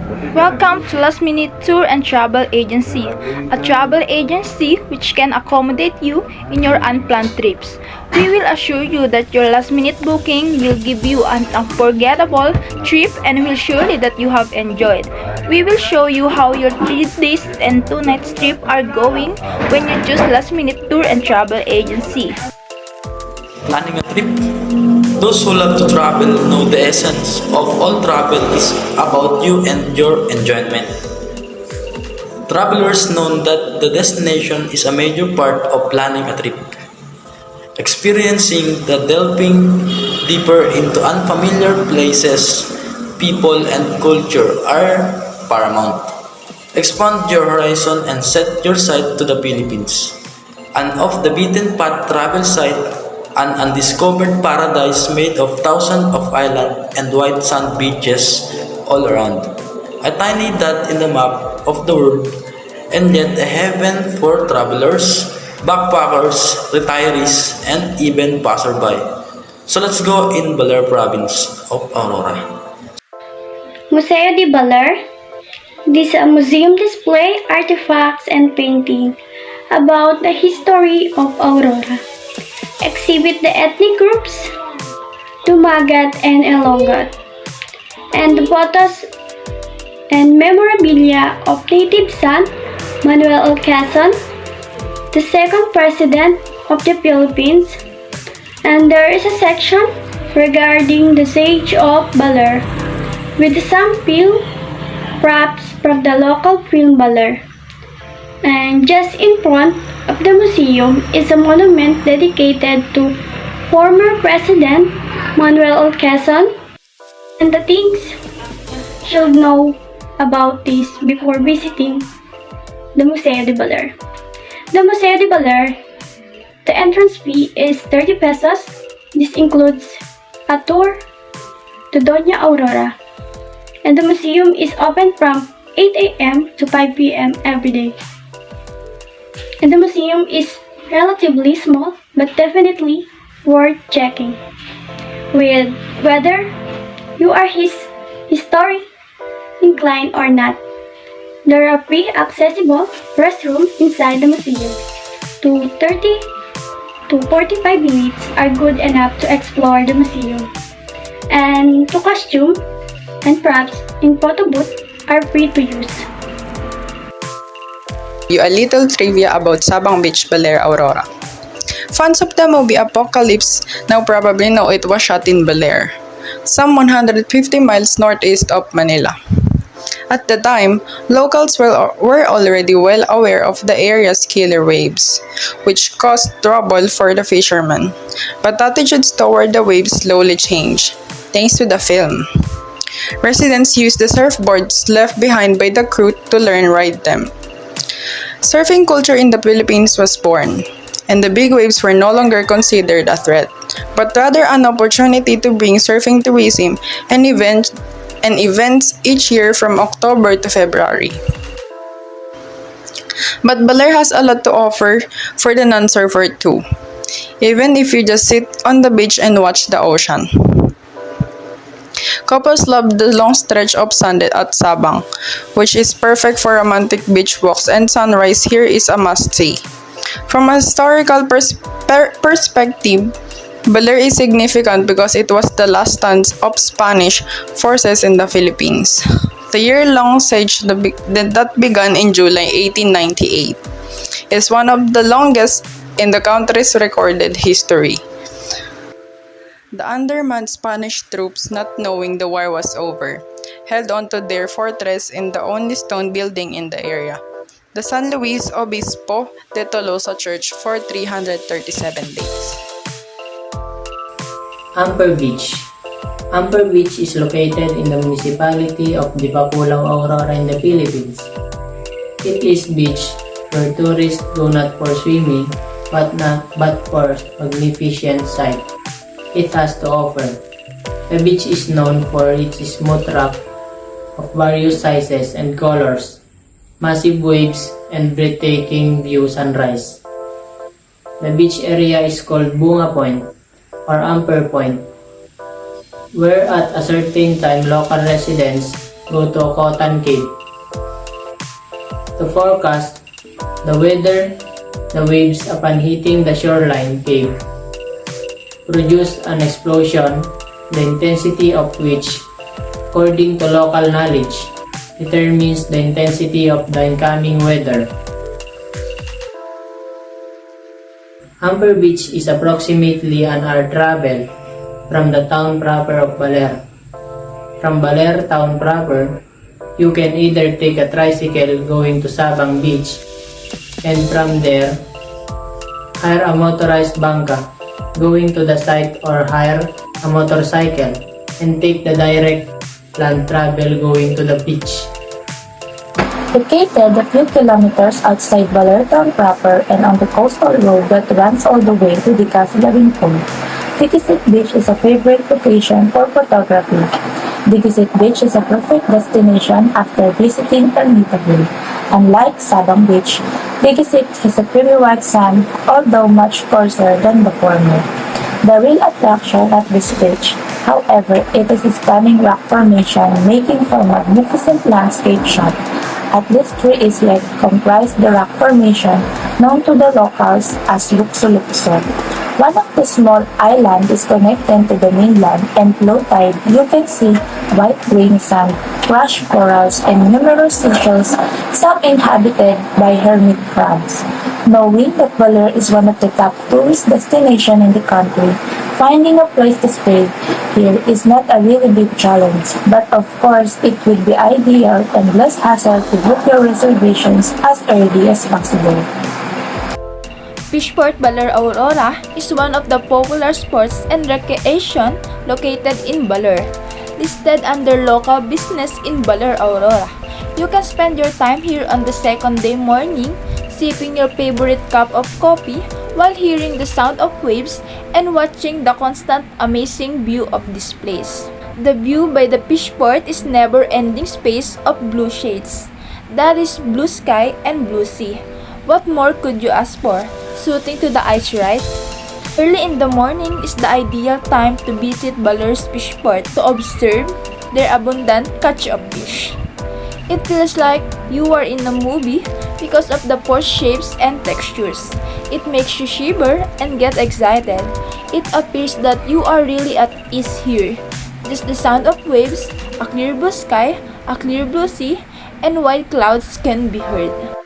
Welcome to Last Minute Tour and Travel Agency, a travel agency which can accommodate you in your unplanned trips. We will assure you that your last minute booking will give you an unforgettable trip and will surely that you have enjoyed. We will show you how your 3 days and 2 nights trip are going when you choose Last Minute Tour and Travel Agency. Planning a trip? Those who love to travel know the essence of all travel is about you and your enjoyment. Travelers know that the destination is a major part of planning a trip. Experiencing the delving deeper into unfamiliar places, people, and culture are paramount. Expand your horizon and set your sight to the Philippines, an off-the-beaten-path travel site, an undiscovered paradise made of thousands of islands and white sand beaches all around. A tiny dot in the map of the world, and yet a heaven for travelers, backpackers, retirees, and even passerby. So let's go in Baler province of Aurora. Museo de Baler. This museum display artifacts and painting about the history of Aurora. Exhibit the ethnic groups, Dumagat and Ilongot, and the photos and memorabilia of native son Manuel L. Quezon, the second president of the Philippines, and there is a section regarding the siege of Baler, with some film props from the local film Baler. And just in front of the museum is a monument dedicated to former President Manuel L. Quezon, and the things should know about this before visiting the Museo de Baler. The Museo de Baler, the entrance fee is 30 pesos. This includes a tour to Doña Aurora, and the museum is open from 8 a.m. to 5 p.m. every day. And the museum is relatively small but definitely worth checking, with whether you are history inclined or not. There are free accessible restrooms inside the museum. 30 to 45 minutes are good enough to explore the museum, and to costume and props in photo booth are free to use. You a little trivia about Sabang Beach, Baler, Aurora. Fans of the movie Apocalypse now probably know it was shot in Baler, some 150 miles northeast of Manila. At the time, locals were already well aware of the area's killer waves, which caused trouble for the fishermen. But attitudes toward the waves slowly changed, thanks to the film. Residents used the surfboards left behind by the crew to learn ride them. Surfing culture in the Philippines was born, and the big waves were no longer considered a threat, but rather an opportunity to bring surfing tourism and events each year from October to February. But Baler has a lot to offer for the non-surfer too, even if you just sit on the beach and watch the ocean. Couples love the long stretch of sand at Sabang, which is perfect for romantic beach walks, and sunrise here is a must-see. From a historical perspective, Baler is significant because it was the last stand of Spanish forces in the Philippines. The year-long siege that began in July 1898 is one of the longest in the country's recorded history. The undermanned Spanish troops, not knowing the war was over, held onto their fortress in the only stone building in the area, the San Luis Obispo de Tolosa Church, for 337 days. Amper Beach. Amper Beach is located in the municipality of Dipapulaw, Aurora in the Philippines. It is beach where tourists go not for swimming but for magnificent sight it has to offer. The beach is known for its smooth rock of various sizes and colors, massive waves, and breathtaking view sunrise. The beach area is called Bunga Point or Amper Point, where at a certain time local residents go to a cotton cave. To forecast the weather, the waves upon hitting the shoreline cave produce an explosion, the intensity of which, according to local knowledge, determines the intensity of the incoming weather. Amber Beach is approximately an hour travel from the town proper of Baler. From Baler town proper, you can either take a tricycle going to Sabang Beach and from there, hire a motorized bangka going to the site or hire a motorcycle and take the direct land travel going to the beach. Located a few kilometers outside Baler town proper and on the coastal road that runs all the way to the Casilarin Cove, Dikisit Beach is a favorite location for photography. Dikisit Beach is a perfect destination after visiting Ermita Bay. Unlike Sabang Beach, Dikisit has a pretty white sand, although much coarser than the former. The real attraction at this beach, however, it is a stunning rock formation making for a magnificent landscape shot. At least 3 islet comprise the rock formation known to the locals as Lukso-Lukso. One of the small islands is connected to the mainland and low tide you can see white green sand, crushed corals, and numerous seashells, some inhabited by hermit crabs. Knowing that Baler is one of the top tourist destinations in the country, finding a place to stay here is not a really big challenge, but of course it would be ideal and less hassle to book your reservations as early as possible. Fishport Baler Aurora is one of the popular sports and recreation located in Baler. Listed under local business in Baler Aurora, you can spend your time here on the second day morning, sipping your favorite cup of coffee while hearing the sound of waves and watching the constant amazing view of this place. The view by the Fishport is never-ending space of blue shades. That is blue sky and blue sea. What more could you ask for? Suiting to the eyes, right? Early in the morning is the ideal time to visit Baler's Fishport to observe their abundant catch of fish. It feels like you are in a movie because of the port shapes and textures. It makes you shiver and get excited. It appears that you are really at ease here. Just the sound of waves, a clear blue sky, a clear blue sea, and white clouds can be heard.